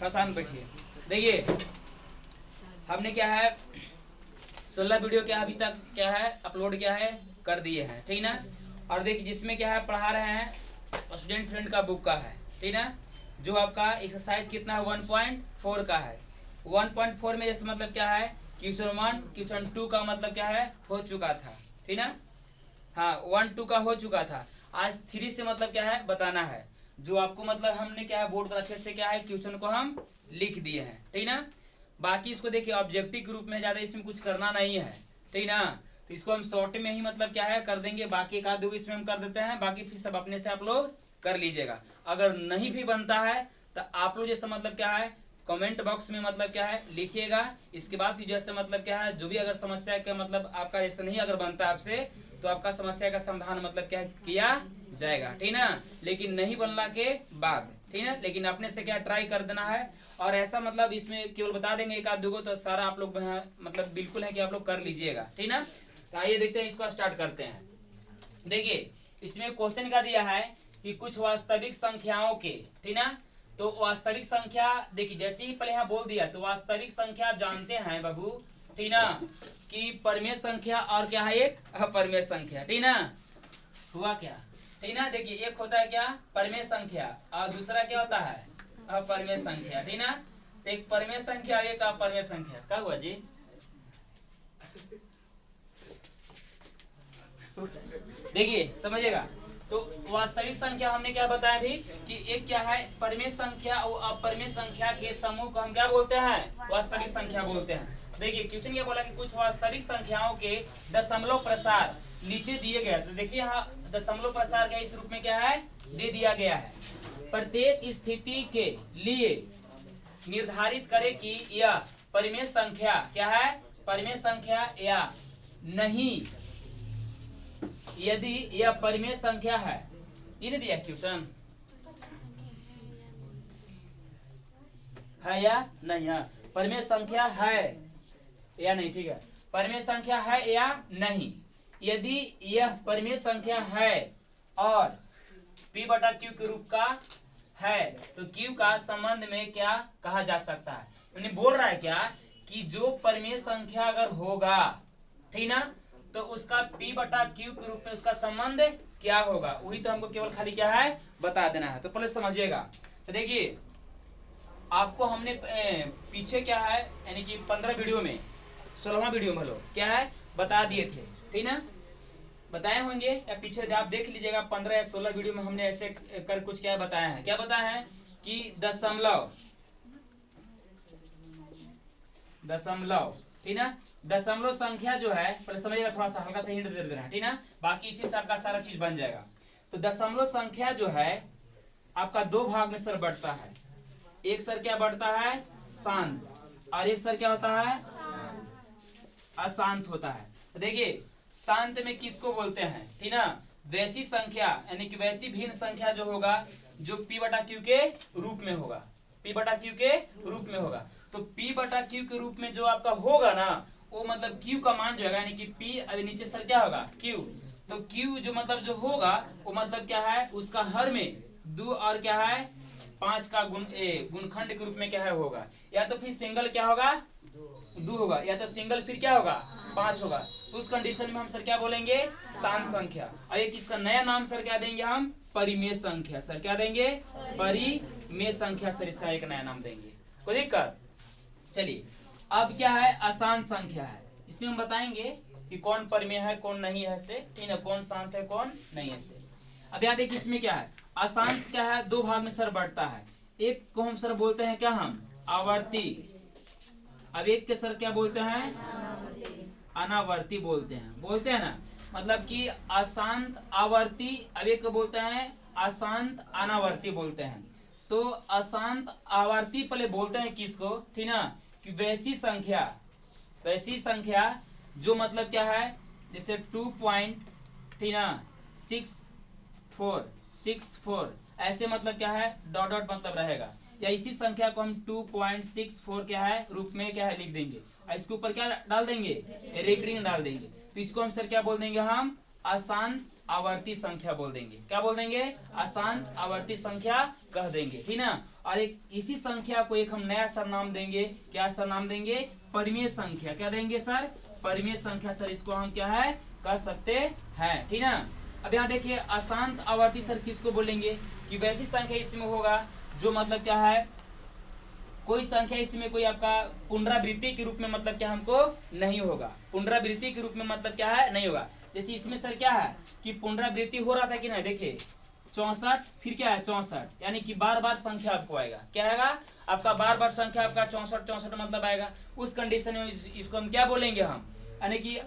आसान बैठिए। देखिए हमने क्या है 16 वीडियो क्या अभी तक क्या है अपलोड क्या है कर दिए हैं, ठीक ना। और देखिए जिसमें क्या है पढ़ा रहे हैं स्टूडेंट फ्रेंड का बुक का है, ठीक ना। जो आपका एक्सरसाइज कितना है 1.4 का है। 1.4 में जैसे मतलब क्या है क्वेश्चन 1 क्वेश्चन 2 का मतलब क्या है हो चुका था, ठीक ना। हाँ 1 2 का हो चुका था। आज 3 से मतलब क्या है बताना है। जो आपको मतलब हमने क्या है बोर्ड पर अच्छे से क्या है क्वेश्चन को हम लिख दिए हैं, ठीक ना। बाकी इसको देखिए ऑब्जेक्टिव के रूप में ज्यादा इसमें कुछ करना नहीं है, ठीक ना। तो इसको हम शॉर्ट में ही मतलब क्या है कर देंगे, बाकी एक आध दो इसमें हम कर देते हैं, बाकी फिर सब अपने से आप लोग कर लीजिएगा। अगर नहीं भी बनता है तो आप लोग जैसे मतलब क्या है कमेंट बॉक्स में मतलब क्या है लिखिएगा। इसके बाद फिर जैसे मतलब क्या है जो भी अगर समस्या का मतलब आपका जैसे नहीं अगर बनता है आपसे तो आपका समस्या का समाधान मतलब क्या किया जाएगा, ठीक ना। लेकिन नहीं बनने के बाद, ठीक ना, लेकिन अपने से क्या ट्राई कर देना है। और ऐसा मतलब इसमें केवल बता देंगे एक आध दो तो सारा आप लोग मतलब बिल्कुल है कि आप लोग कर लीजिएगा, ठीक ना। तो आइए देखते हैं इसको स्टार्ट करते हैं। देखिए इसमें क्वेश्चन क्या दिया है कि कुछ वास्तविक संख्याओं के, ठीक ना। तो वास्तविक संख्या देखिए जैसे ही पहले यहाँ बोल दिया तो वास्तविक संख्या जानते हैं बाबू, ठीक ना, कि परमेय संख्या और क्या है एक अपरमेय संख्या, ठीक ना। हुआ क्या, ठीक ना। देखिए एक होता है क्या परमेय संख्या और दूसरा क्या होता है अपरमेय संख्या, ठीक ना। तो एक परमेय संख्या और एक अपरमेय संख्या क्या हुआ जी। देखिए समझिएगा। तो वास्तविक संख्या हमने क्या बताया भी कि एक क्या है परमेय संख्या और अपरमेय संख्या के समूह को हम क्या बोलते हैं वास्तविक संख्या बोलते हैं। देखिए क्वेश्चन क्या बोला कि कुछ वास्तविक संख्याओं के दशमलव प्रसार नीचे दिए गए। तो देखिए यहाँ दशमलव प्रसार का इस रूप में क्या है दे दिया गया है। प्रत्येक स्थिति के लिए निर्धारित करे कि यह परिमेय संख्या क्या है परिमेय संख्या या नहीं। यदि यह परिमेय संख्या है, इन्हें दिया क्वेश्चन है या नहीं है, परिमेय संख्या है या नहीं, ठीक है। परिमेय संख्या है या नहीं। यदि यह परिमेय संख्या है और p बटा q के रूप का है तो q का संबंध में क्या कहा जा सकता है। यानी बोल रहा है क्या कि जो परिमेय संख्या अगर होगा, ठीक ना, तो उसका p बटा q के रूप में उसका संबंध क्या होगा, वही तो हमको केवल खाली क्या है बता देना है। तो पहले समझिएगा। तो देखिए आपको हमने पीछे क्या है यानी कि 15 वीडियो में 16वां वीडियो में क्या है बता दिए थे, ठीक ना, बताए होंगे या पीछे आप देख लीजिएगा 15 या 16 वीडियो में हमने ऐसे कर कुछ क्या बताया है। क्या बताया है कि दशमलव, ठीक ना, दशमलव संख्या जो है पहले समझिएगा, थोड़ा सा हल्का सा हिंट दे देना, ठीक ना, बाकी इसी से आपका सारा चीज बन जाएगा। तो दशमलव संख्या जो है आपका दो भाग में सर बढ़ता है। एक सर क्या बढ़ता है शांत और एक सर क्या होता है अशांत होता है। तो देखिए शांत में किसको बोलते हैं, ठीक ना, वैसी संख्या यानी कि वैसी भिन्न संख्या जो होगा जो p बटा q के रूप में होगा, p बटा q के रूप में होगा। तो p बटा q के रूप में जो आपका होगा ना वो मतलब q का मान जो है यानी कि p अभी नीचे सर क्या होगा q। तो q जो मतलब जो होगा वो मतलब क्या है उसका हर में 2 और क्या है 5 का गुणखंड के रूप में क्या है होगा, या तो फिर सिंगल क्या होगा 2 होगा, या तो सिंगल फिर क्या होगा 5 होगा। तो उस कंडीशन में हम सर क्या बोलेंगे शांत संख्या। और एक इसका नया नाम सर क्या देंगे हम परिमेय संख्या। सर क्या देंगे परिमेय संख्या, सर इसका एक नया नाम देंगे, कोई दिक्कत। चलिए अब क्या है अशांत संख्या है। इसमें हम बताएंगे कि कौन परिमेय है कौन नहीं है से, ठीक है, कौन शांत है कौन नहीं है से। अब यहाँ देखिए इसमें क्या है अशांत क्या है दो भाग में सर बढ़ता है। एक को हम सर बोलते हैं क्या हम आवर्ती, अब एक के सर क्या बोलते हैं अनावर्ती बोलते हैं ना, मतलब कि अशांत आवर्ती, अब एक को बोलते हैं अशांत अनावर्ती बोलते हैं। तो अशांत आवर्ती पहले बोलते हैं किसको, ठीक ना, कि वैसी संख्या जो मतलब क्या है जैसे 2.64 ऐसे मतलब क्या है डॉट डॉट मतलब रहेगा, या इसी संख्या को हम 2.64 क्या है रूप में क्या है लिख देंगे और इसके ऊपर क्या डाल देंगे रेकरिंग डाल देंगे। तो इसको हम सर क्या बोल देंगे हम आसान आवर्ती संख्या बोल देंगे। क्या बोल देंगे? आसान आवर्ती संख्या कह देंगे, ठीक ना। और एक इसी संख्या को एक हम नया सरनाम देंगे। क्या सरनाम देंगे? परिमेय संख्या। क्या देंगे सर? परिमेय संख्या सर, इसको हम क्या है कह सकते हैं, ठीक ना। अब यहाँ देखिए अशांत आवर्ती सर किसको बोलेंगे कि वैसी संख्या इसमें होगा जो मतलब क्या है, कोई संख्या इसमें कोई आपका पुनरावृत्ति के रूप में मतलब क्या हमको नहीं होगा। पुनरावृत्ति के रूप में मतलब क्या है नहीं होगा। जैसे इसमें सर क्या है कि पुनरावृत्ति हो रहा था कि नहीं, देखिए 64 फिर क्या है 64, यानी कि बार बार संख्या आपको आएगा। क्या आएगा आपका? बार बार संख्या आपका 64 मतलब आएगा। उस कंडीशन में इसको हम क्या बोलेंगे? हम यानी कि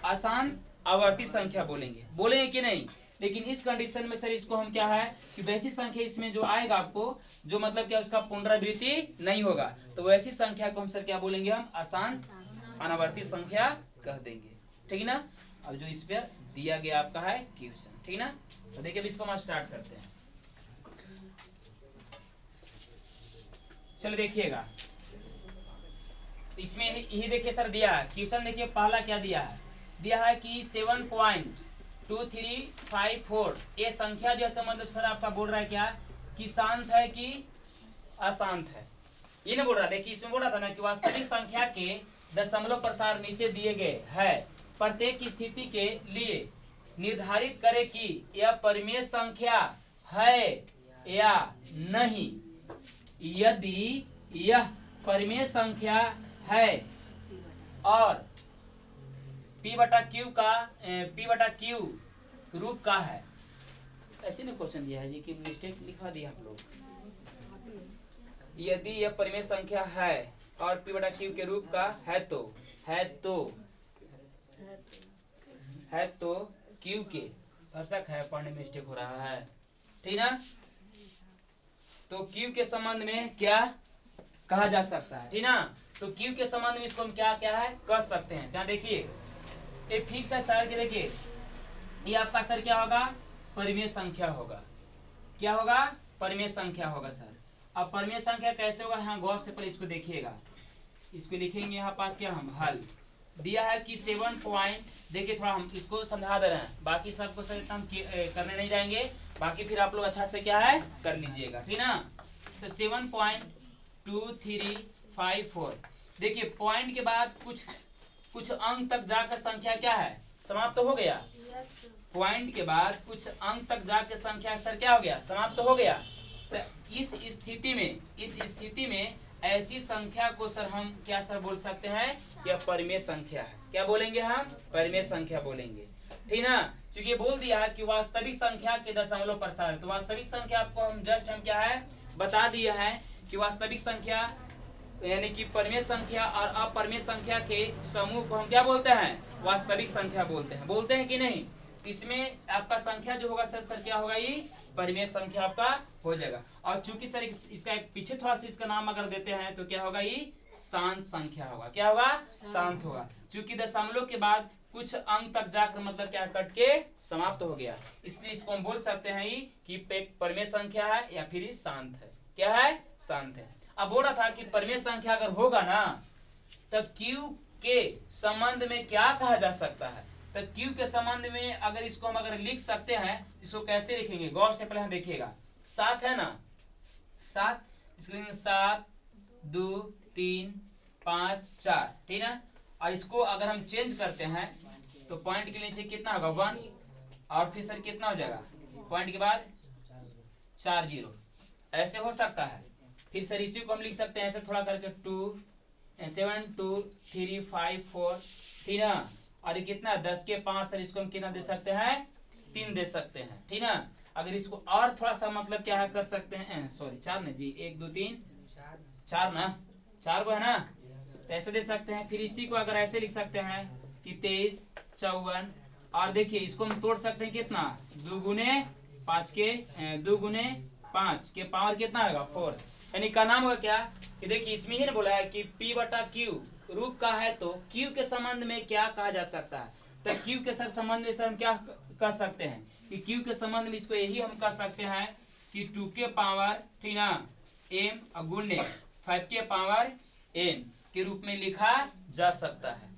आसान आवर्ती संख्या बोलेंगे। बोलेंगे कि नहीं? लेकिन इस कंडीशन में सर इसको हम क्या है कि वैसी संख्या इसमें जो आएगा आपको जो मतलब क्या उसका पुनरावृत्ति नहीं होगा, तो वैसी संख्या को हम सर क्या बोलेंगे? हम आसान अनावर्ती संख्या कह देंगे, ठीक ना। अब जो इस पे दिया गया आपका है क्वेश्चन, ठीक ना। तो देखिए अब इसको हम स्टार्ट करते हैं। चलो देखिएगा इसमें यही देखिए सर दिया है क्वेश्चन। देखिए पहला क्या दिया है? दिया है कि 7.2354 ये संख्या जो है मतलब सर आपका बोल रहा है क्या कि शांत है कि अशांत है, ये नहीं बोल रहा। देखिए इसमें बोल रहा था ना कि वास्तविक संख्या के दशमलव प्रसार नीचे दिए गए है, प्रत्येक स्थिति के लिए निर्धारित करें कि यह परिमेय संख्या है या नहीं। यदि यह परिमेय संख्या है और P बटा Q रूप का है। ऐसे में क्वेश्चन दिया है जी कि मिस्टेक लिखवा दिया आप लोग। यदि यह परिमेय संख्या है और P बटा Q के रूप का है तो Q के दर्शक है, पढ़ने में मिस्टेक हो रहा है, ठीक ना। तो Q के संबंध में क्या कहा जा सकता है, ठीक ना। तो Q के संबंध में इसको हम क्या क्या है कह सकते हैं। यहाँ देखिए ये फिक्स है सर के, देखिए ये आपका सर क्या होगा? परिमेय संख्या होगा। क्या होगा? परिमेय संख्या होगा सर। अब परिमेय संख्या कैसे होगा? हाँ गौर से पहले इसको देखिएगा। इसको लिखेंगे यहाँ पास क्या हम हल दिया है कि 7 पॉइंट, देखिए थोड़ा हम इसको समझा दे रहे हैं, बाकी सबको सर इतना हम करने नहीं जाएंगे, बाकी फिर आप लोग अच्छा से क्या है कर लीजिएगा, ठीक ना। तो 7.2354 देखिए पॉइंट के बाद कुछ अंक तक जाकर संख्या क्या है समाप्त हो गया। पॉइंट के बाद कुछ अंक तक जाकर संख्या सर क्या हो गया समाप्त हो गया। तो इस स्थिति में ऐसी संख्या को सर हम क्या सर बोल सकते हैं? यह परिमेय संख्या है। क्या बोलेंगे हम? परिमेय संख्या बोलेंगे, ठीक ना। क्योंकि ये बोल दिया है कि वास्तविक संख्या के दशमलव प्रसार है, तो वास्तविक संख्या आपको हम जस्ट हम क्या है बता दिया है कि वास्तविक संख्या यानी कि परिमेय संख्या और अपरिमेय संख्या के समूह को हम क्या बोलते हैं? वास्तविक संख्या बोलते हैं कि नहीं। इसमें आपका संख्या जो होगा सर क्या होगा? ये परिमेय संख्या आपका हो जाएगा। और चूंकि सर इसका एक पीछे थोड़ा सा इसका नाम अगर देते हैं तो क्या होगा? ये शांत संख्या होगा। क्या होगा? शांत होगा। चूंकि दशमलव के बाद कुछ अंक तक जाकर मतलब क्या कट के समाप्त हो गया, इसलिए इसको हम बोल सकते हैं ये कि परिमेय संख्या है या फिर शांत है। क्या है? शांत है। अब बोल रहा था कि परिमेय संख्या अगर होगा ना तब Q के संबंध में क्या कहा जा सकता है। तो Q के संबंध में अगर इसको हम अगर लिख सकते हैं, इसको कैसे लिखेंगे गौर से पहले हम देखिएगा। 7 है ना, 7 इसको 7 2 3 5 4, ठीक है। और इसको अगर हम चेंज करते हैं तो पॉइंट के नीचे कितना होगा 1 और फिर सर कितना हो जाएगा पॉइंट के बाद 4 0, ऐसे हो सकता है। फिर सर इसी को हम लिख सकते हैं ऐसे थोड़ा करके 2 7 2 3 5 4, ठीक ना। और ये कितना 10 के 5 सर इसको हम कितना दे सकते हैं 3 दे सकते हैं, ठीक ना। अगर इसको और थोड़ा सा मतलब क्या है कर सकते हैं, सॉरी 4 ना जी 1 2 3 4 ना 4 को है ना, तो ऐसे दे सकते हैं। फिर इसी को अगर ऐसे लिख सकते हैं कि 23 54, और देखिए इसको हम तोड़ सकते हैं कितना 2 गुने 5 के 2 गुने 5 के पावर कितना होगा 4, यानी का नाम होगा क्या कि देखिए इसमें ही ना बोला है कि P बटा Q रूप का है तो Q के संबंध में क्या कहा जा सकता है। तो Q के सर संबंध में सर हम क्या कह सकते हैं कि Q के संबंध में इसको यही हम कह सकते हैं कि 2 के पावर, ठीक ना, m गुणे 5 के पावर n के रूप में लिखा जा सकता है।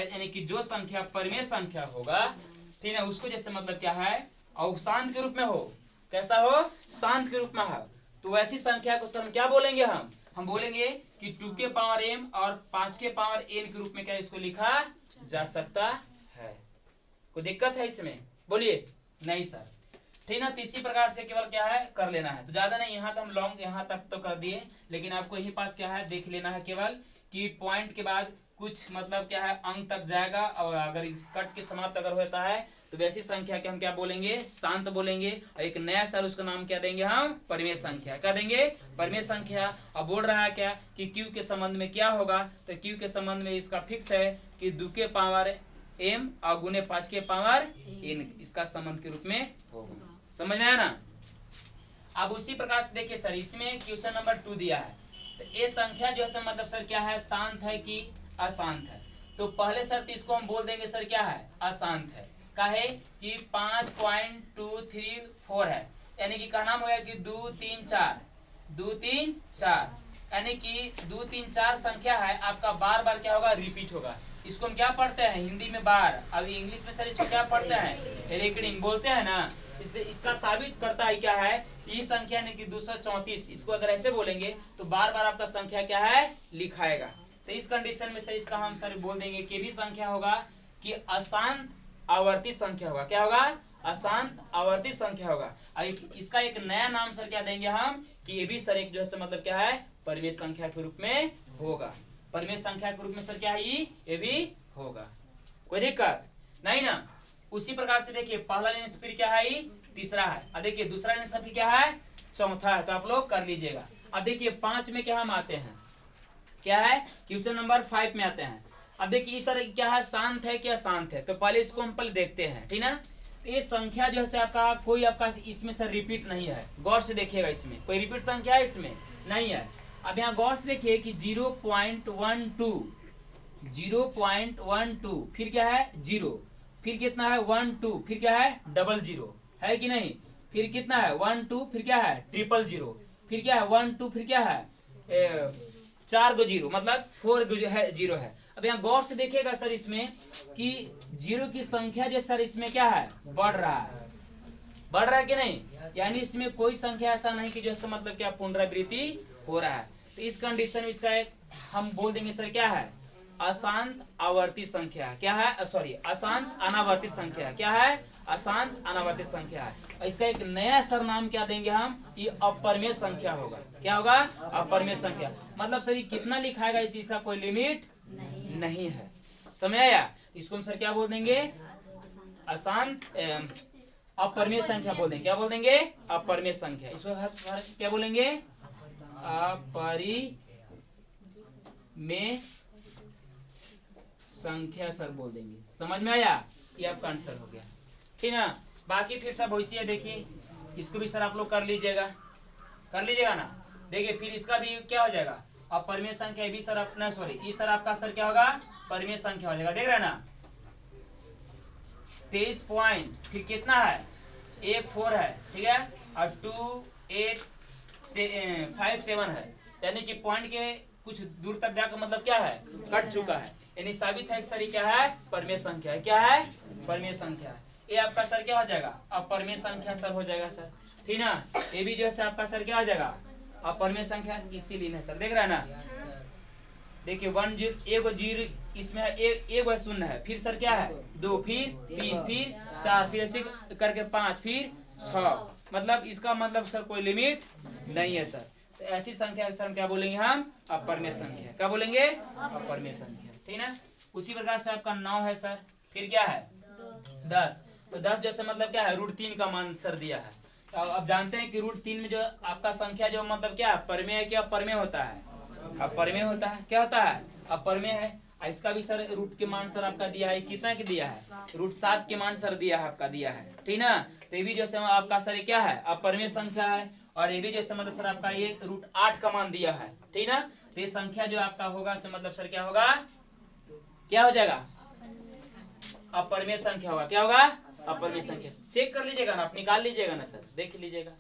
यानी कि जो संख्या परिमेय संख्या होगा, ठीक है, उसको जैसे मतलब क्या है और शांत के रूप में हो, कैसा हो, शांत के रूप में हो, तो वैसी संख्या को हम क्या बोलेंगे, हम बोलेंगे कि 2 के पावर m और 5 के पावर n के रूप में क्या इसको लिखा जा सकता है। कोई दिक्कत है इसमें, बोलिए, नहीं सर, ठीक ना। तो इसी प्रकार से केवल क्या है कर लेना है, तो ज्यादा नहीं, यहाँ तो हम लॉन्ग यहाँ तक तो कर दिए, लेकिन आपको यही पास क्या है देख लेना है केवल कि पॉइंट के बाद कुछ मतलब क्या है अंक तक जाएगा, और अगर इस कट के समाप्त अगर होता है तो वैसी संख्या के हम क्या बोलेंगे, शांत बोलेंगे, और एक नया सर उसका नाम क्या देंगे हम, परिमेय संख्या, क्या देंगे, परिमेय संख्या। अब बोल रहा है क्या कि क्यू के संबंध में क्या होगा, तो क्यू के संबंध में इसका फिक्स है कि 2 के पावर m और गुने 5 के पावर n, इसका संबंध के रूप में होगा। समझ में आया ना। अब उसी प्रकार से देखिए सर, इसमें क्वेश्चन नंबर 2 दिया है, तो ये संख्या जो है मतलब सर क्या है, शांत है कि अशांत है। तो पहले शर्त इसको हम बोल देंगे सर क्या है, अशांत है, काहे कि 5.234 है, यानी कि का नाम होगा कि 2 3 4 2 3 4, यानी कि 2 3 4 संख्या है आपका बार बार क्या होगा, रिपीट होगा। इसको हम क्या पढ़ते हैं हिंदी में बार, अब इंग्लिश में सर इसको क्या पढ़ते हैं, रिकरिंग बोलते हैं ना। इससे इसका साबित करता है क्या है, ये संख्या ने कि 234, इसको अगर ऐसे बोलेंगे तो बार बार आपका संख्या क्या है लिखाएगा। तो इस कंडीशन में सर इसका हम सर बोल देंगे कि भी संख्या होगा कि अशांत आवर्ती संख्या होगा, क्या होगा, अशांत आवर्ती संख्या होगा। इसका एक नया नाम सर क्या देंगे हम कि ये भी सर एक जो है मतलब क्या है परिमेय संख्या के रूप में होगा, परिमेय संख्या के रूप में सर क्या है ये भी होगा। कोई दिक्कत नहीं ना। उसी प्रकार से देखिए पहला लेने से फिर क्या है, तीसरा है, अब देखिए दूसरा लेने से फिर क्या है, चौथा है, तो आप लोग कर लीजिएगा। अब देखिए 5 में क्या हम आते हैं, क्या है क्वेश्चन नंबर 5 में आते हैं। अब देखिए इस तरह क्या है, शांत है क्या शांत है, तो पहले इसको हम पहले देखते हैं, ठीक ना। ये संख्या जो है आपका कोई आपका इसमें सर रिपीट नहीं है, गौर से देखिएगा, इसमें कोई रिपीट संख्या है इसमें नहीं है। अब यहाँ गौर से देखिए कि 0.12 फिर क्या है 0, फिर कितना है 1 2, फिर क्या है 00 है कि नहीं, फिर कितना है 1 2, फिर क्या है 000, फिर क्या है 1 2, फिर क्या है 4 गो 0, मतलब 4 गो है 0 है। अब यहाँ गौर से देखिएगा सर इसमें कि 0 की संख्या जो सर इसमें क्या है बढ़ रहा है, बढ़ रहा है कि नहीं, यानी इसमें कोई संख्या ऐसा नहीं कि जैसे मतलब क्या पुनरावृत्ति हो रहा है। तो इस कंडीशन में इसका एक हम बोल देंगे सर क्या है, अशांत आवर्ती संख्या, क्या है सॉरी अशांत अनावर्ती संख्या, क्या है अशांत अनावर्ती संख्या है। इसका एक नया सर नाम क्या देंगे हम, ये अपरिमेय संख्या होगा, क्या होगा, अपरिमेय संख्या। मतलब सर ये कितना लिखाएगा इसका कोई लिमिट नहीं है, समझ आया। इसको हम सर क्या बोल देंगे, अशांत अपरिमेय संख्या बोल देंगे, क्या बोल देंगे, अपरिमेय संख्या। इसको क्या बोलेंगे, अपरिमेय संख्या सर बोल देंगे। समझ में आया, ये आपका आंसर हो गया, ठीक ना। बाकी फिर सब वैसे है, देखिए इसको भी सर आप लोग कर लीजिएगा, कर लीजिएगा ना। देखिए फिर इसका भी क्या हो जाएगा, अब परिमेय संख्या भी सर अपना सॉरी ये सर आपका सर क्या होगा, परिमेय संख्या हो जाएगा, देख रहे हैं ना। 23 पॉइंट फिर कितना है 1 4 है, ठीक है, और 2 8 5 7 है, यानी कि पॉइंट के कुछ दूर तक जाकर मतलब क्या है कट चुका है, यानी साबित है कि सर क्या है परिमेय संख्या है, क्या है परिमेय संख्या। ये आपका सर क्या हो जाएगा, अपरिमेय संख्या सर हो जाएगा सर, ठीक ना। ये भी जो है आपका सर क्या हो जाएगा, अपरिमेय संख्या, इसीलिए सर देख रहा है ना। देखिए 1 0 1 0 इसमें है, एक 0 है, फिर सर क्या है 2, फिर 3, फिर 4, फिर ऐसे करके 5, फिर 6, मतलब इसका मतलब सर कोई लिमिट नहीं है सर। तो ऐसी संख्या सर क्या बोलेंगे हम, अपरिमेय संख्या, क्या बोलेंगे, अपरिमेय संख्या, ठीक ना। उसी प्रकार से आपका 9 है सर, फिर क्या है 10, तो 10 जैसे मतलब क्या है √3 का मान सर दिया है। तो अब जानते हैं कि √3 में जो आपका संख्या जो मतलब क्या परिमेय है, क्या अपरिमेय होता है, अपरिमेय होता है, क्या होता है अपरिमेय है। इसका भी सर रूट के मान सर आपका दिया है, कितना के दिया है √7 के मान सर दिया है, आपका दिया है, ठीक ना। तो ये भी जैसे आपका सर क्या है अपरिमेय संख्या है, और ये भी जैसे मतलब सर आपका ये √8 का मान दिया है, ठीक ना। तो ये संख्या जो आपका होगा से मतलब सर क्या होगा, क्या हो जाएगा अपरिमेय संख्या होगा, क्या होगा अपरिमेय संख्या। चेक कर लीजिएगा ना, आप निकाल लीजिएगा ना सर, देख लीजिएगा,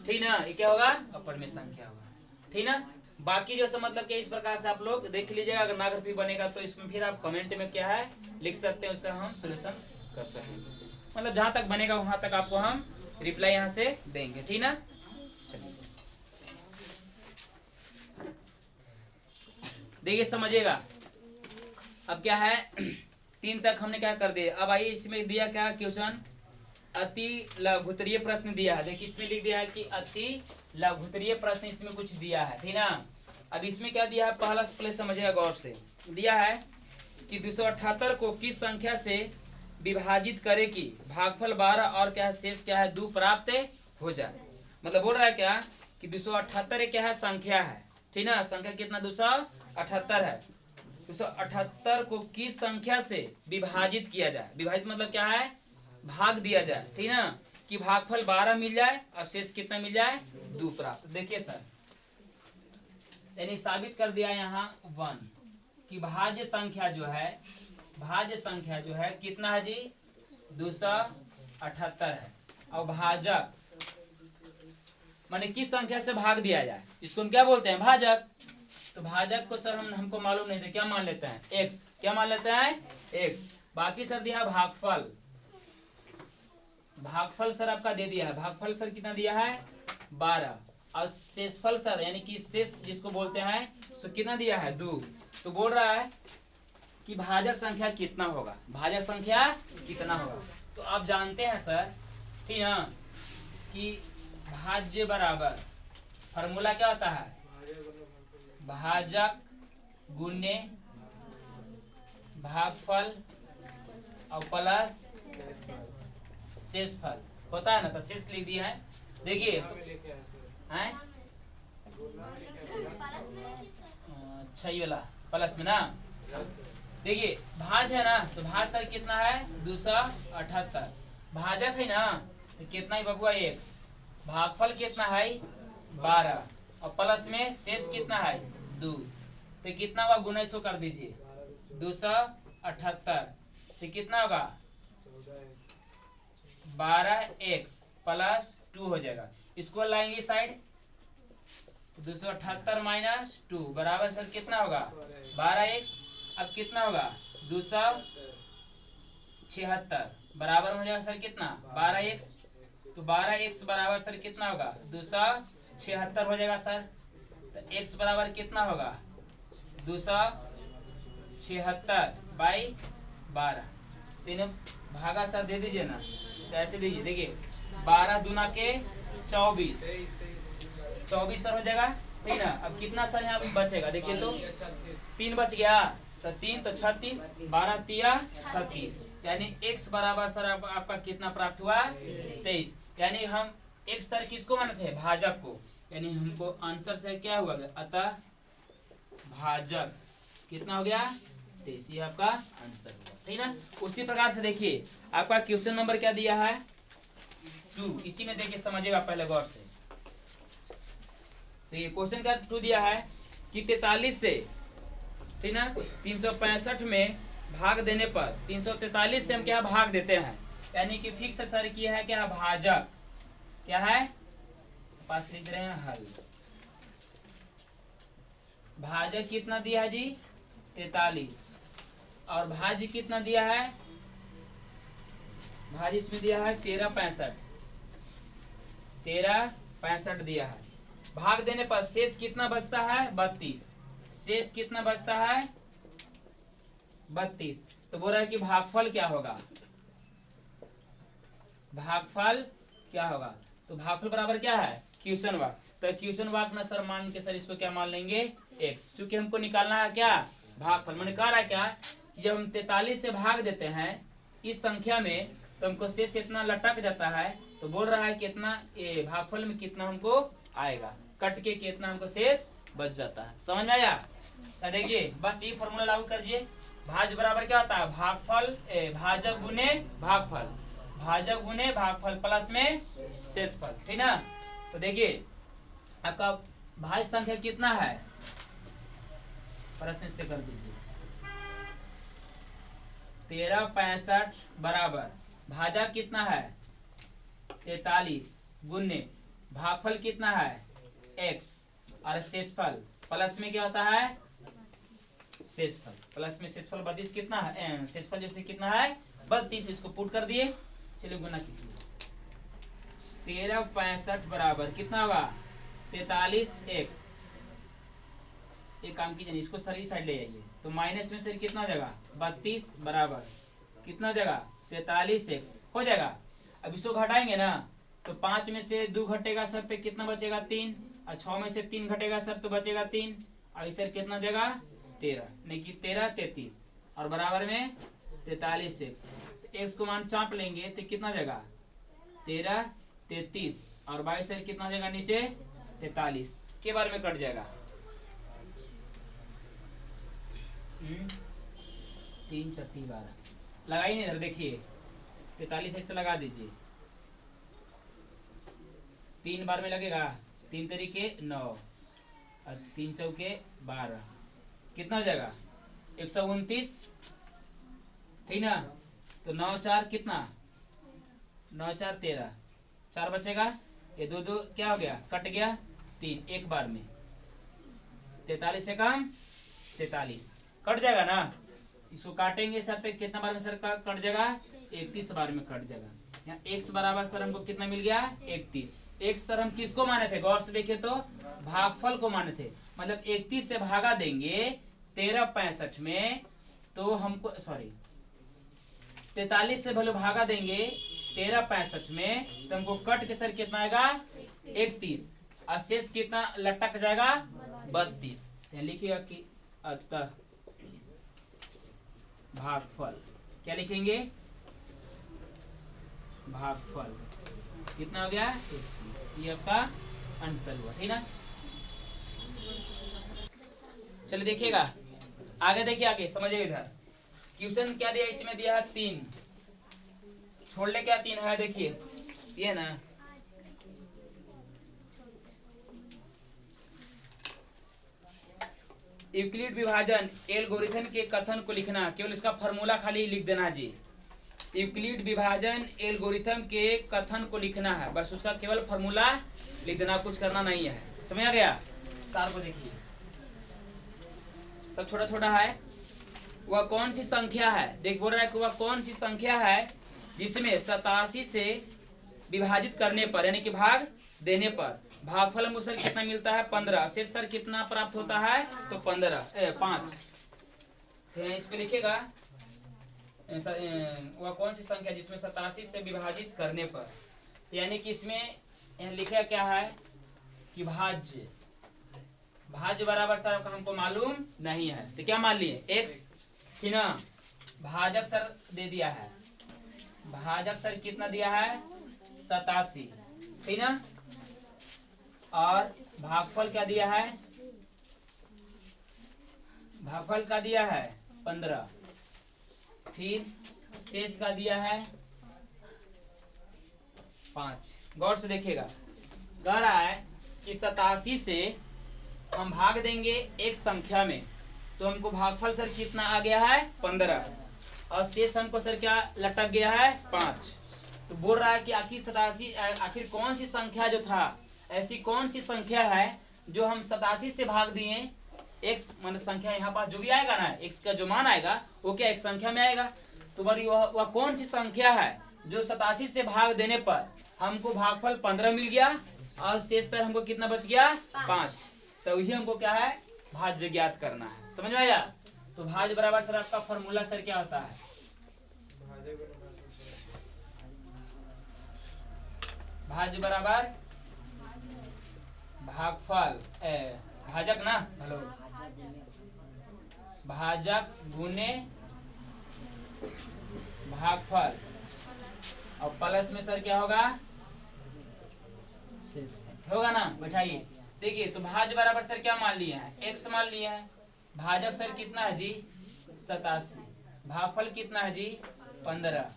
ठीक ना। ये क्या होगा अपरिमेय संख्या होगा, ठीक ना। बाकी जैसे मतलब कि इस प्रकार से आप लोग देख लीजिएगा, अगर ना भी बनेगा तो इसमें फिर आप कमेंट में क्या है लिख सकते हैं, उसका हम सोल्यूशन कर सकेंगे। मतलब जहां तक बनेगा वहां तक आपको हम रिप्लाई यहाँ से देंगे, ठीक ना। चलिए देखिए समझिएगा। अब क्या है 3 तक हमने क्या कर दिया। अब आइए इसमें दिया क्या क्वेश्चन, अति लघुत्तरीय प्रश्न दिया है। देखिए इसमें लिख दिया है कि अति लघुत्तरीय प्रश्न इसमें कुछ दिया है, ठीक ना। अब इसमें क्या दिया है, पहला प्ले समझिएगा गौर से। दिया है कि 278 को किस संख्या से विभाजित करे कि भागफल 12 और क्या है शेष क्या है 2 प्राप्त हो जाए। मतलब बोल रहा है क्या कि 278 क्या है संख्या है, ठीक ना। संख्या कितना 278 है। 278 को किस संख्या से विभाजित किया जाए। विभाजित मतलब क्या है, भाग दिया जाए, ठीक ना। कि भागफल 12 मिल जाए और शेष कितना मिल जाए 2 प्राप्त। देखिए सर यानी साबित कर दिया यहाँ 1 कि भाज्य संख्या जो है, भाज्य संख्या जो है कितना है जी 278 है। और भाजक माने किस संख्या से भाग दिया जाए, इसको हम क्या बोलते हैं भाजक। तो भाजक को सर हमको मालूम नहीं था, क्या मान लेते हैं x, क्या मान लेते हैं x। बाकी सर दिया भागफल, भागफल सर आपका दे दिया है। भागफल सर कितना दिया है 12 और शेषफल सर यानी कि शेष जिसको बोलते हैं तो कितना दिया है 2। तो बोल रहा है कि भाजक संख्या कितना होगा, भाजक संख्या कितना होगा। तो आप जानते हैं सर, ठीक है, कि भाज्य बराबर फॉर्मूला क्या होता है, भाजक गुने भागफल और प्लस शेषफल होता है ना। तो शेष लिख दिया है। देखिए हैं अच्छा ये वाला प्लस में ना। देखिए भाज है ना, तो भाज सर कितना है 278। भाजक है ना तो कितना है बबुआ x। भागफल कितना है 12 और प्लस में शेष कितना है 2। तो कितना होगा गुना इसको कर दीजिए 278। तो कितना होगा 12x प्लस 2 हो जाएगा। इसको लाएंगे साइड 278 माइनस 2 बराबर सर कितना होगा 12x। अब कितना होगा 276 बराबर हो जाएगा सर कितना 12x। तो 12x बराबर सर कितना होगा 276 हो जाएगा सर। तो x बराबर कितना होगा 276 बाई 12। तीनों भागा सर दे दीजिए ना, तो ऐसे दीजिए। देखिए 12 दूना के 24 सर हो जाएगा, ठीक ना। अब कितना सर यहाँ बचेगा देखिए तो 3 बच गया। तो 3 तो 36, 12 तिया 36 यानी x बराबर सर आपका कितना प्राप्त हुआ 23। यानी हम x सर किसको मानते हैं भाजक को, यानी हमको आंसर से क्या हुआ अतः भाजक कितना हो गया 23। ये आपका आंसर हुआ, ठीक ना। उसी प्रकार से देखिए आपका क्वेश्चन नंबर क्या दिया है 2। इसी में देखिए समझिएगा पहले गौर से। तो ये क्वेश्चन का 2 दिया है कि 43 से, ठीक ना, 365 में भाग देने पर 343 से हम क्या भाग देते हैं, यानी कि फिक्स सर किया है क्या भाजक क्या है पास लिख रहे हैं हल। भाजक कितना दिया है जी 43 और भाज्य कितना दिया है, भाज्य इसमें दिया है 1365 दिया है। भाग देने पर शेष कितना बचता है 32। शेष कितना बचता है 32। तो बोल रहा है कि भागफल क्या होगा, भागफल क्या होगा। तो भागफल बराबर क्या है क्वेश्चन वाक। तो क्वेश्चन वाक ना सर मान के सर इसको क्या मान लेंगे x, क्योंकि हमको निकालना है क्या भागफल। मैंने कहा रहा क्या कि जब हम 43 से भाग देते हैं इस संख्या में तो हमको शेष इतना लटक जाता है। तो बोल रहा है कितना भागफल में कितना हमको आएगा, कट के कितना हमको शेष बच जाता है। समझ में आया। तो देखिए बस ये फॉर्मूला लागू करिए। भाज बराबर क्या होता है भागफल भाजक गुने भागफल, भाजक गुने भागफल प्लस में शेषफल, ठीक ना। तो देखिए आपका भाज्य संख्या कितना है प्रश्न से कर दीजिए 1365 बराबर भाजक कितना है 43 गुने भागफल कितना है x और शेषफल प्लस में क्या होता है शेषफल, प्लस में शेषफल 32 कितना है शेषफल जैसे कितना है 32, इसको पुट कर दिए, चलिए गुना कीजिए। 1365 बराबर कितना होगा 43x। एक काम कीजिए, इसको सर इस साइड ले जाइए, तो माइनस में सर कितना हो जाएगा 32 बराबर कितना हो जाएगा 43x हो जाएगा। अब इसको घटाएंगे ना, तो 5 में से 2 घटेगा सर तो कितना बचेगा 3, और 6 में से 3 घटेगा सर तो बचेगा 3, और इस सर कितना हो जाएगा 13, नहीं कि 13 33 और बराबर में 43x। x को मान चाप लेंगे तो कितना हो जाएगा 13 33 और 22 सर कितना हो जाएगा नीचे 43 के बारे में कट जाएगा। 3 छठी 12 लगाई नहीं इधर देखिए, 43 ऐसे लगा दीजिए, 3 बार में लगेगा, 3 तरीके 9 और 3 चौके 12 कितना हो जाएगा 129, ठीक ना। तो 9 4 कितना 9 4 13, 4 बचेगा, ये 2 2 क्या हो गया कट गया, 3 एक बार में 43 से कम 43 कट जाएगा ना। इसको काटेंगे सर तो कितना बार में सर कट जाएगा 31 बार में कट जाएगा। यहाँ x बराबर सर हमको कितना मिल गया 31। x सर हम किसको माने थे, गौर से देखिए तो भागफल को माने थे, मतलब 31 से भागा देंगे 1365 में, तो हमको सॉरी 43 से भले भागा देंगे 1365 में, तो हमको कट के सर कितना आएगा 31 और शेष कितना लटक जाएगा 32। लिखिएगा कि अतः भागफल क्या लिखेंगे, भागफल कितना हो गया 31, ये आपका आंसर हुआ, ठीक ना। चलिए देखिएगा आगे, देखिए आगे समझिए, इधर क्वेश्चन क्या दिया, इसमें दिया है 3, छोड़ ले क्या 3 है, देखिए ये ना यूक्लिड विभाजन एल्गोरिथम के कथन को लिखना, केवल इसका फॉर्मूला खाली लिख देना जी। यूक्लिड विभाजन एल्गोरिथम के कथन को लिखना है, बस उसका केवल फॉर्मूला लिख देना, कुछ करना नहीं है, समझ आ गया। 4 को देखिए, सब छोटा छोटा है। वह कौन सी संख्या है, देख बोल रहा है कि वह कौन सी संख्या है जिसमें 87 से विभाजित करने पर यानी कि भाग देने पर भागफल हमको सर कितना मिलता है 15, शेष सर कितना प्राप्त होता है तो 5। इसको लिखेगा वह कौन सी संख्या जिसमें 87 से विभाजित करने पर, यानी कि इसमें लिखा क्या है कि भाज्य, भाज्य बराबर सर हमको मालूम नहीं है, तो क्या मान लिए x, ठीक ना। भाजक सर दे दिया है, भाजक सर कितना दिया है 87, ठीक ना, और भागफल क्या दिया है, भागफल का दिया है 15, फिर शेष का दिया है 5। गौर से देखिएगा, कह रहा है कि 87 से हम भाग देंगे एक संख्या में, तो हमको भागफल सर कितना आ गया है 15, और शेष हमको सर क्या लटक गया है 5। तो बोल रहा है कि आखिर 87 आखिर कौन सी संख्या जो था, ऐसी कौन सी संख्या है जो हम 87 से भाग दिए, x मान संख्या यहाँ पास जो भी आएगा ना, x का जो मान आएगा वो क्या एक संख्या में आएगा, तो बोली वह कौन सी संख्या है जो 87 से भाग देने पर हमको भागफल 15 मिल गया और शेष सर हमको कितना बच गया 5। तो यही हमको क्या है भाज्य ज्ञात करना है, समझ में आया। तो भाज्य बराबर सर आपका फॉर्मूला सर क्या होता है, भाज्य बराबर भागफल भाजक ना, हेलो भाजक गुने भागफल, और प्लस में सर क्या होगा होगा ना, बैठाइए। देखिए तो भाज्य बराबर सर क्या मान लिया है x मान लिया है, भाजक सर कितना है जी 87, भागफल कितना है जी 15,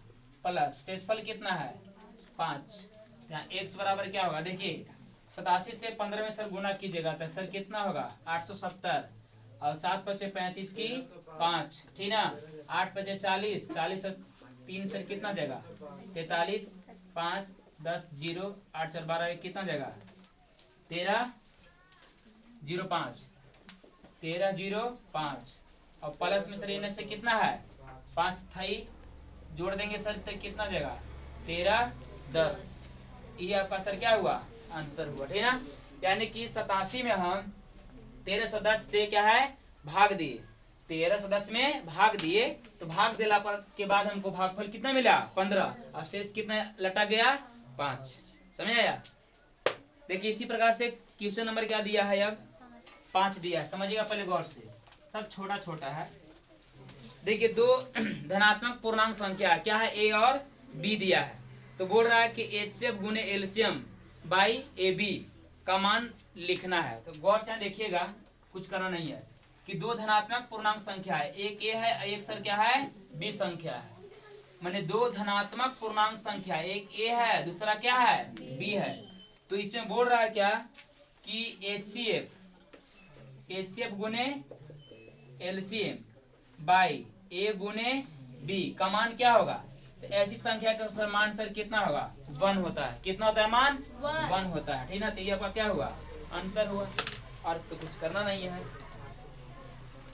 प्लस शेषफल कितना है 5। यहाँ x बराबर क्या होगा, देखिए 87 से 15 में सर गुना कीजिएगा तो सर कितना होगा 870, और 7 पचे 35 की 5, ठीक ना, 8 पचे 40, 40 और 3 सर कितना देगा 43, 5 10 0 8 4 12 कितना देगा 13 0 5, 13 0 5, और प्लस में सर इनमें से कितना है 5 थाई जोड़ देंगे सर तक कितना देगा 13 10। ये आपका सर क्या हुआ आंसर हुआ, ठीक है ना। यानी कि 87 में हम 1310 से क्या है भाग दिए, 1310 में भाग दिए, तो भाग दिला पर के बाद हमको भागफल कितना मिला 15, और शेष कितना लटा गया 5। समझ आया। देखिए इसी प्रकार से क्वेश्चन नंबर क्या दिया है, अब 5 दिया है, समझिएगा पहले गौर से, सब छोटा छोटा है। देखिए दो धनात्मक पूर्णांक संख्या क्या है ए और बी दिया है, तो बोल रहा है कि HCF गुने एलसीएम बाई AB का मान लिखना है। तो गौर से देखिएगा, कुछ करना नहीं है कि दो धनात्मक पूर्णांक संख्या है, एक ए है एक सर क्या है बी संख्या है, माने दो धनात्मक पूर्णांक संख्या, एक ए है दूसरा क्या है बी है। तो इसमें बोल रहा है क्या कि HCF गुने एलसीएम बाई ए गुने बी का मान क्या होगा, तो ऐसी संख्या का मान सर कितना होगा 1 होता है। कितना होता है मान 1 होता है, ठीक ना। तो ये आपका क्या हुआ आंसर हुआ, और तो कुछ करना नहीं है।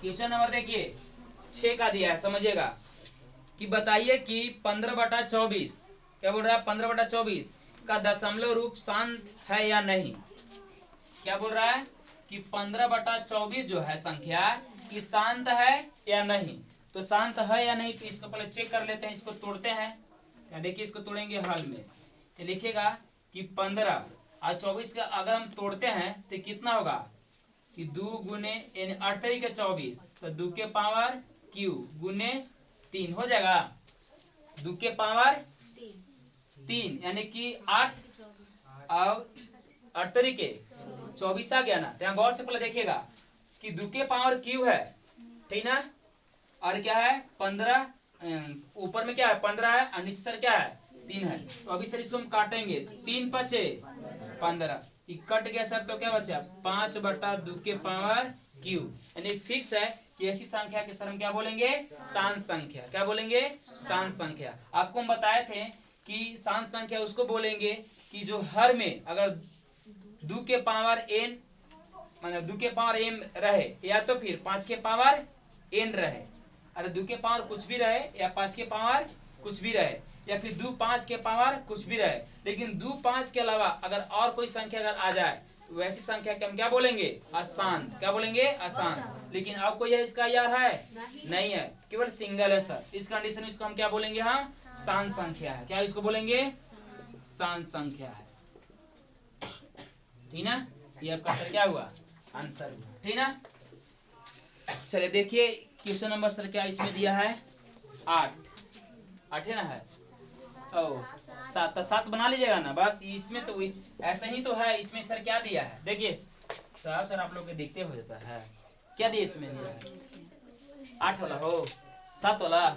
क्वेश्चन नंबर देखिए 6 का दिया है, समझिएगा कि बताइए कि 15/24 क्या बोल रहा है 15/24 का दशमलव रूप शांत है या नहीं। क्या बोल रहा है कि 15/24 जो है संख्या कि शांत है या नहीं। तो शांत है या नहीं, तो इसको पहले चेक कर लेते हैं, इसको तोड़ते हैं। क्या देखिए इसको तोड़ेंगे हल में, तो लिखेगा कि 15 और 24 का अगर हम तोड़ते हैं तो कितना होगा कि 2 गुने 8 तरीके 24, तो 2 के पावर क्यू गुने 3 हो जाएगा, 2 के पावर 3 यानी कि 8 और 8 तरीके 24 आ गया ना। तो यहाँ गौर से पहले देखिएगा कि 2 के पावर क्यू है, ठीक ना, और क्या है 15 ऊपर में क्या है 15 है और नीचे सर क्या है 3 है। तो अभी सर इसको हम काटेंगे, 3 5 15, ये कट गया सर, तो क्या बचा 5/2 के पावर क्यू, यानी फिक्स है कि ऐसी संख्या के सर हम क्या बोलेंगे शांत संख्या। क्या बोलेंगे शांत संख्या। आपको हम बताए थे कि शांत संख्या उसको बोलेंगे कि जो हर में अगर 2 के पावर n मतलब 2 के पावर m रहे, या तो फिर 5 के पावर n रहे, अरे 2 के पावर कुछ भी रहे या 5 के पावर कुछ भी रहे, या फिर 2 5 के पावर कुछ भी रहे, लेकिन 2 5 के अलावा अगर और कोई संख्या अगर आ जाए तो वैसी संख्या के हम क्या बोलेंगे अशांत। क्या बोलेंगे अशांत। लेकिन अब कोई है इसका यार है नहीं है, केवल सिंगल है सर। इस कंडीशन में इसको हम क्या बोलेंगे हम शांत संख्या है। क्या इसको बोलेंगे शांत संख्या है, ठीक ना। ये आपका सर क्या हुआ आंसर हुआ, ठीक ना। चलिए देखिए क्वेश्चन नंबर सर क्या इसमें दिया है 8 है ना, है ओ 7, तो 7 बना लीजिएगा ना बस। इसमें तो ऐसा ही तो है, इसमें सर क्या दिया है देखिए सर आप लोग के देखते हो जाता है क्या दिया इसमें दिया है 8 वाला हो 7 वाला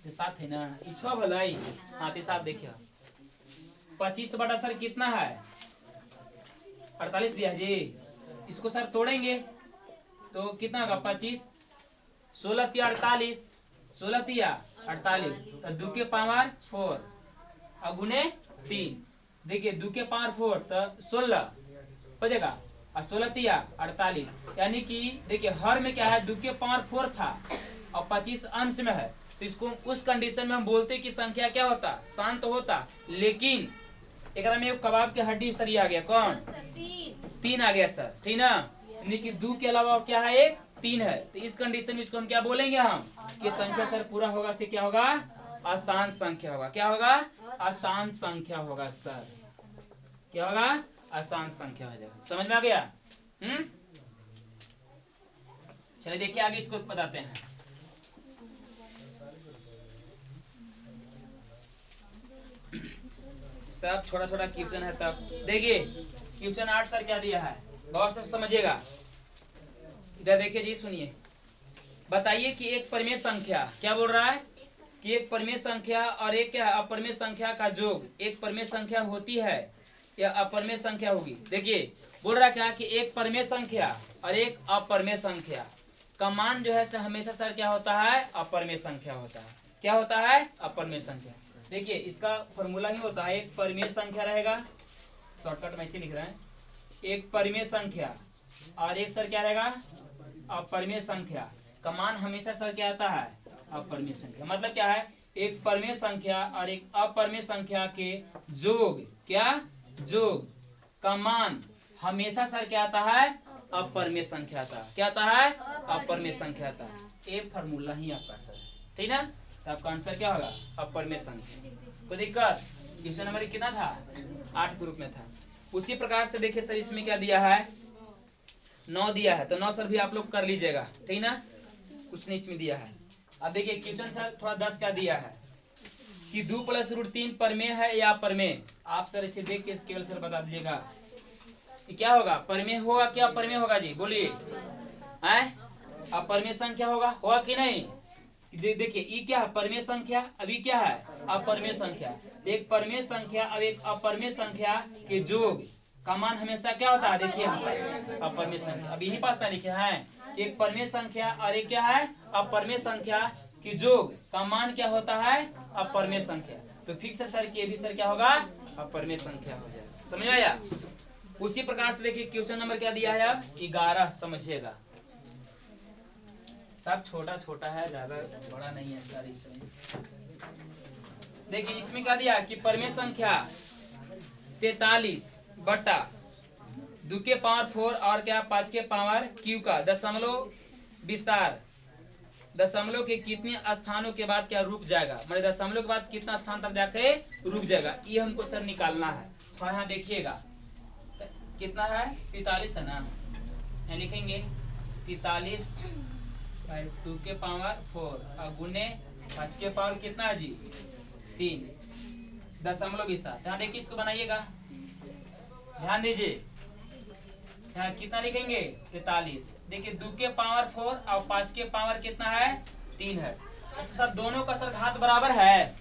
7 है ना, 6 वाला हाँ तो 7 देखिए 25 बटा सर कितना है 48 दिया है जी। इसको सर तोड़ेंगे तो कितना होगा 25 16 तिया 48 16 तिया 48, तो 2 के पावर 4 और गुने 3, देखिए 2 के पावर 4 तो 16 हो जाएगा और 16 तिया 48, यानी कि देखिए हर में क्या है 2 के पावर 4 था और 25 अंश में है, तो इसको उस कंडीशन में हम बोलते कि संख्या क्या होता शांत होता। लेकिन एक में कबाब की हड्डी सर आ गया कौन 3 आ गया सर, ठीक ना, यानी कि 2 के अलावा क्या है एक 3 है। तो इस कंडीशन में इसको हम क्या बोलेंगे हम कि संख्या सर पूरा होगा से क्या होगा अशांत संख्या होगा। क्या होगा अशांत संख्या होगा सर, क्या होगा अशांत संख्या हो जाएगा। समझ में आ गया। चलिए देखिए आगे इसको बताते हैं। सब छोटा छोटा क्वेश्चन है। तब देखिए क्वेश्चन 8 सर क्या दिया है गौर से समझिएगा। इधर देखिए जी सुनिए, बताइए कि एक परिमेय संख्या क्या बोल रहा है कि एक परिमेय संख्या और एक क्या अपरिमेय संख्या का योग एक परिमेय संख्या होती है या अपरिमेय संख्या होगी। देखिए बोल रहा क्या कि एक परिमेय संख्या और एक अपरिमेय संख्या का मान जो है हमेशा सर क्या होता है अपरिमेय संख्या होता है। क्या होता है अपरिमेय संख्या। देखिए इसका फॉर्मूला ही होता है एक परिमेय संख्या रहेगा, शॉर्टकट में इसे लिख रहे हैं, एक परिमेय संख्या और एक सर क्या रहेगा अपरिमेय संख्या का मान हमेशा सर क्या आता है अपरिमेय संख्या। मतलब क्या है एक परमेय संख्या और एक अपरमेय संख्या के योग, क्या योग का मान हमेशा सर क्या आता है, अपरमेय संख्या था। क्या आता है, अपरमेय संख्या था। ये फॉर्मूला ही आपका सर, ठीक ना। तो आपका आंसर क्या होगा, अपरमेय संख्या। कोई दिक्कत, क्वेश्चन नंबर कितना था, 8 ग्रुप में था। उसी प्रकार से देखिए सर इसमें क्या दिया है, 9 दिया है, तो 9 सर भी आप लोग कर लीजिएगा, ठीक ना, कुछ नहीं इसमें दिया है। अब देखिए क्वेश्चन सर थोड़ा 10 का दिया है कि 2 + √3 परमेय है या अपरमेय। आप सर इसे देख के केवल सर बता दीजिएगा कि क्या होगा, परमेय होगा क्या अपरमेय होगा जी, बोलिए। अपरमेय संख्या होगा कि नहीं। देखिए ये क्या है, परमेय संख्या, अभी क्या है, अपरमेय संख्या। एक परमेय संख्या और एक अपरमेय संख्या के योग का मान हमेशा क्या होता है, देखिए अपरमेय संख्या। अब यही पास लिखे हैं कि एक परमेय संख्या और एक क्या है, अपरमेय संख्या के योग का मान क्या होता है, अपरमेय संख्या। तो फिक्स से सर के भी सर क्या होगा, अपरमेय संख्या हो जाएगा। समझ में आया। उसी प्रकार से देखिए क्वेश्चन नंबर क्या दिया है, अब 11 समझिएगा। सब छोटा छोटा है, ज्यादा बड़ा नहीं है सर। इसमें देखिए इसमें क्या दिया कि परमेय संख्या 43 बटा 2 के पावर 4 और क्या 5 के पावर क्यू का दशमलव विस्तार दशमलव के कितने स्थानों के बाद क्या रुक जाएगा, मतलब दशमलव के बाद कितना स्थान तक जाके रुक जाएगा, ये हमको सर निकालना है। तो यहाँ देखिएगा कितना है, 43 है ना, यहाँ लिखेंगे 43 2 के पावर 4 और गुने 5 के पावर कितना है जी 3 दशमलव विस्तार। यहाँ देखिए इसको बनाइएगा, ध्यान दीजिए यहाँ कितना लिखेंगे 43। देखिए 2 के पावर 4 और 5 के पावर कितना है 3 है। अच्छा सर दोनों का सर घात बराबर है,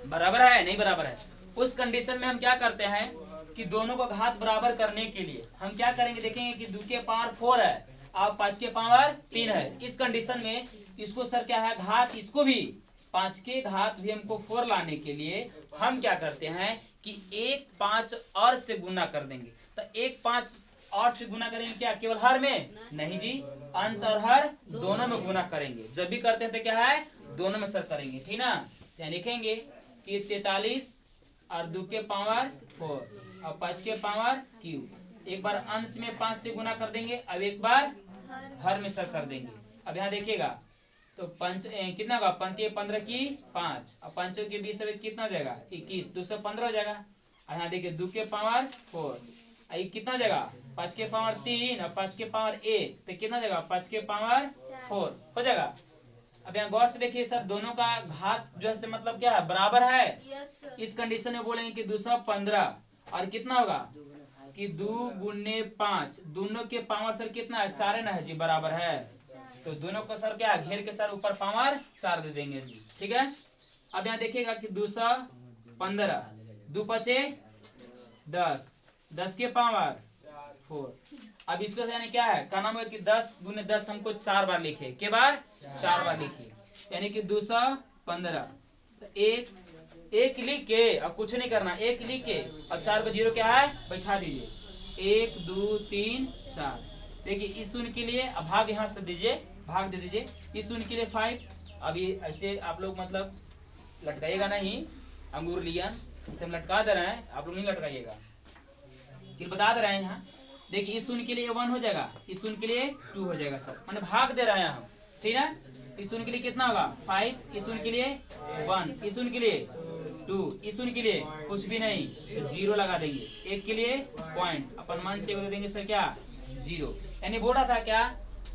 बराबर है नहीं बराबर है। उस कंडीशन में हम क्या करते हैं कि दोनों का घात बराबर करने के लिए हम क्या करेंगे, देखेंगे कि 2 के पावर 4 है और 5 के पावर 3 है। इस कंडीशन में इसको सर क्या है घात, इसको भी 5 के घात भी हमको 4 लाने के लिए हम क्या करते हैं कि 1 5 और से गुना कर देंगे। तो 1 5 और से गुना करेंगे क्या, केवल हर में नहीं जी, अंश और हर दोनों में गुना करेंगे। जब भी करते हैं तो क्या है दोनों में सर करेंगे, ठीक ना। यहाँ लिखेंगे कि 43 और 2 के पावर 4 और 5 के पावर क्यू, एक बार अंश में 5 से गुना कर देंगे, अब एक बार हर में सर कर देंगे। अब यहाँ देखिएगा तो कितना होगा, 15 की 5 और 5 के 20 कितना हो जाएगा 21, 215 हो जाएगा। यहाँ देखिए 2 के पावर 4 कितना हो जाएगा 5 के पावर 3 और 5 के पावर 1 तो कितना हो जाएगा 5 के पावर 4 हो जाएगा। अब यहाँ गौर से देखिए सर दोनों का घात जो है मतलब क्या है बराबर है। इस कंडीशन में बोलेंगे कि 215 और कितना होगा कि 2 गुने 5, दोनों के पावर सर कितना है 4 है ना जी, बराबर है। तो दोनों को सर क्या घेर के सर ऊपर पावर 4 दे देंगे जी, ठीक है। अब यहाँ देखिएगा कि 215 2 5 10 10 के पावर 4। अब इसको यानी क्या है का नाम है कि 10 गुने 10 हमको 4 बार लिखे, के बार 4 बार लिखे, यानी कि 215 एक लिख के अब कुछ नहीं करना, एक लिख के अब 4 को 0 क्या है बैठा दीजिए, 1 2 3 4। देखिए इस शून्य के लिए अब भाग यहाँ से दीजिए, भाग दे दीजिए, इस शून्य के लिए 5। अब ये ऐसे आप लोग मतलब लटकाइएगा नहीं, अंगूर लिया इसे हम लटका दे रहे हैं, आप लोग नहीं लटकाइएगा, फिर बता दे रहे हैं। यहाँ देखिए इस शून्य के लिए 1 हो जाएगा, इस शून्य के लिए 2 हो जाएगा सर, मैंने भाग दे रहे हैं हम, ठीक है। इस शून्य के लिए कितना होगा 5, इस शून्य के लिए 1, इस शून्य के लिए 2, इस शून्य के लिए कुछ भी नहीं तो 0 लगा देंगे, 1 के लिए पॉइंट अपन मान से दे देंगे सर क्या 0। यानी बोल रहा था क्या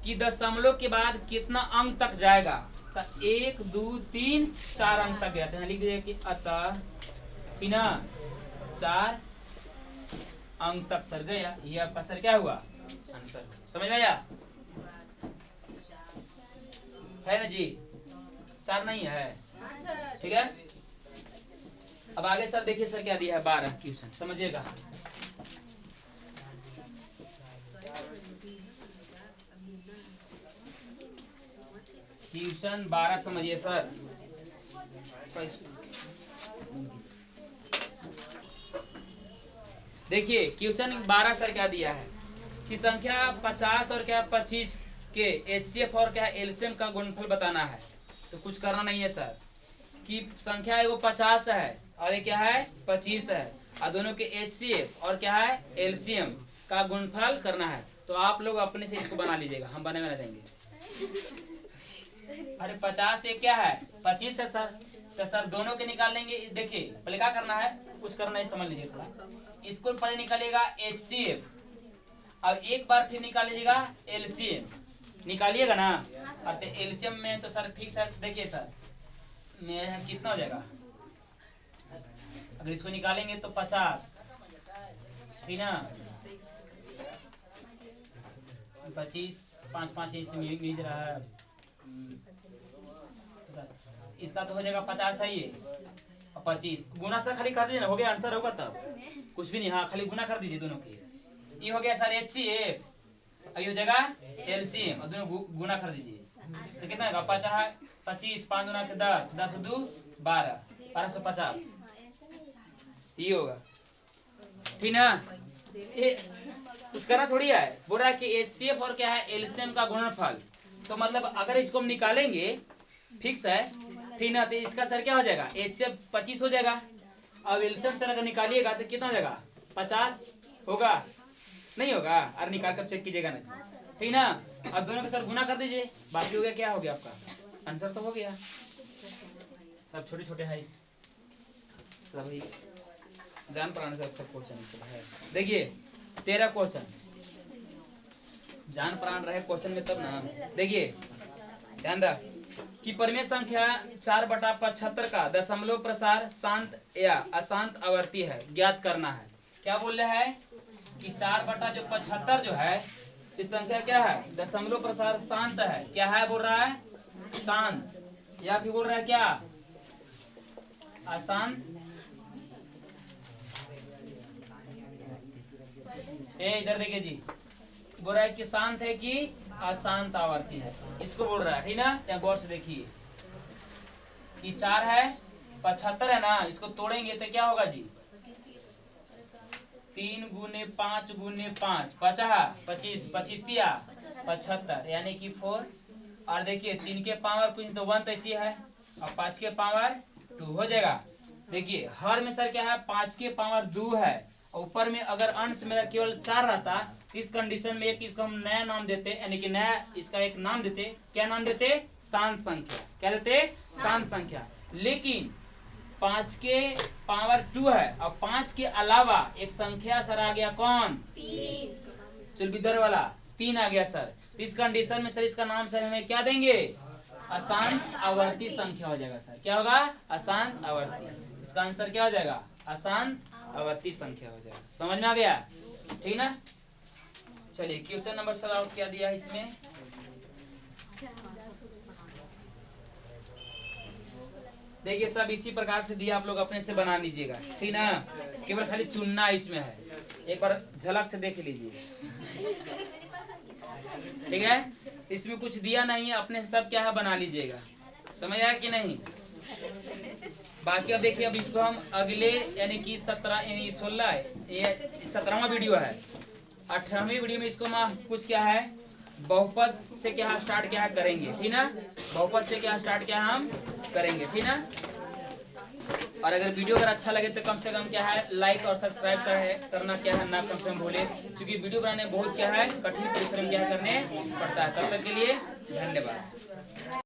कि दशमलव के बाद कितना अंक तक जाएगा, तो 1 2 3 4 अंक तक गया। तो लिख दीजिए कि अतः बिना 4 अंक तक सर गया, ये आपका सर क्या हुआ आंसर। समझ में आया है ना जी, 4 नहीं है, ठीक है। अब आगे सर देखिए सर क्या दिया है 12 क्वेश्चन, समझिएगा। क्वेश्चन 12 समझिए सर। देखिए क्वेश्चन 12 सर क्या दिया है कि संख्या 50 और क्या 25 के HCF और क्या एलसीएम का गुणनफल बताना है। तो कुछ करना नहीं है सर, कि संख्या है वो 50 है और ये क्या है 25 है, और दोनों के HCF और क्या है LCM का गुणनफल करना है। तो आप लोग अपने से इसको बना लीजिएगा, हम बनाने में देंगे। अरे 50 ये क्या है 25 है सर, तो सर दोनों के निकाल लेंगे। देखिए पहले क्या करना है, कुछ करना है समझ लीजिए थोड़ा। इसको पहले निकालिएगा HCF, अब एक बार फिर निकाल लीजिएगा LCM, निकालिएगा ना। अब LCM में तो सर ठीक है, देखिए सर में कितना हो जाएगा, अगर इसको निकालेंगे तो 50, ठीक ना, 25 5 5 इससे मिल रहा है, इसका तो हो जाएगा 50 है ये, और 25 गुना सर खाली कर दीजिए ना, हो गया आंसर होगा तब, कुछ भी नहीं, हाँ खाली गुना कर दीजिए दोनों के। ये हो गया सर HCF, ये हो जाएगा LCM, और दोनों गुना कर दीजिए तो कितना होगा 50 25 5 दूना के 10 10 2 12 1250, ये होगा ठीक ना। ये कुछ करना थोड़ी है, बोल रहा है कि HCF और क्या है LCM का गुणनफल, तो मतलब अगर इसको हम निकालेंगे फिक्स है ठीक ना, तो इसका सर क्या हो जाएगा HCF 25 हो जाएगा, अब LCM सर अगर निकालिएगा तो कितना हो जाएगा 50 होगा, नहीं होगा, अरे निकाल कर चेक कीजिएगा ना ठीक ना। अब दोनों के सर गुना कर दीजिए, बाकी हो गया, क्या हो गया आपका आंसर तो हो गया। सब छोटे छोटे है सभी जान प्राण से सब क्वेश्चन है। देखिए 13 क्वेश्चन जान प्राण रहे क्वेश्चन में तब ना। देखिए ध्यान रख कि परिमेय संख्या 4/75 का दशमलव प्रसार शांत या अशांत आवर्ती है, ज्ञात करना है। क्या बोल रहा है कि 4/75 जो है इस संख्या क्या है दशमलव प्रसार शांत है, क्या है बोल रहा है शांत, या फिर बोल रहा है क्या अशांत। इधर देखिए जी, बोल रहा है कि शांत है कि अशांत आवर्ती है, इसको बोल रहा है ठीक ना। या गौर से देखिए कि 4 है 75 है ना, इसको तोड़ेंगे तो क्या होगा जी 3 गुने 5 गुने 5 25 25 दिया 75 यानी कि 4, और देखिए 3 के पावर कुछ तो 1 तो ऐसी है, और 5 के पावर 2 हो जाएगा। देखिए हर में सर क्या है 5 के पावर 2 है, ऊपर में अगर अंश में केवल 4 रहता, इस कंडीशन में एक इसको हम नया नाम देते, यानी कि नया इसका एक नाम देते, क्या नाम देते शांत संख्या, क्या देते शांत संख्या। लेकिन 5 के पावर 2 है, और 5 के अलावा एक संख्या सर आ गया कौन 3, चुलबिदर वाला 3 आ गया सर, इस कंडीशन में सर इसका नाम सर हमें क्या देंगे अशांत आवर्ती संख्या हो जाएगा सर, क्या होगा अशांत आवर्ती, इसका आंसर क्या हो जाएगा अशांत आवर्ती संख्या हो जाएगा। समझ में आ गया ठीक ना। चलिए क्वेश्चन नंबर सर आउट क्या दिया है इसमें, देखिए सब इसी प्रकार से दिया, आप लोग अपने से बना लीजिएगा ठीक ना, केवल खाली चुनना इसमें है, एक बार झलक से देख लीजिए ठीक है। इसमें कुछ दिया नहीं है, अपने सब क्या है बना लीजिएगा, समझ आया कि नहीं। बाकी अब देखिए, अब इसको हम अगले यानी कि 17 यानी 16 ये 17वां वीडियो है, 18वीं वीडियो में इसको हम कुछ क्या है बहुपद से क्या स्टार्ट क्या करेंगे ठीक ना, बहुपद से क्या स्टार्ट क्या हम करेंगे ठीक ना। और अगर वीडियो अगर अच्छा लगे तो कम से कम क्या है लाइक और सब्सक्राइब करना क्या है ना कम से कम भूले, क्योंकि वीडियो बनाने बहुत क्या है कठिन परिश्रम क्या करने पड़ता है। तब तक के लिए धन्यवाद।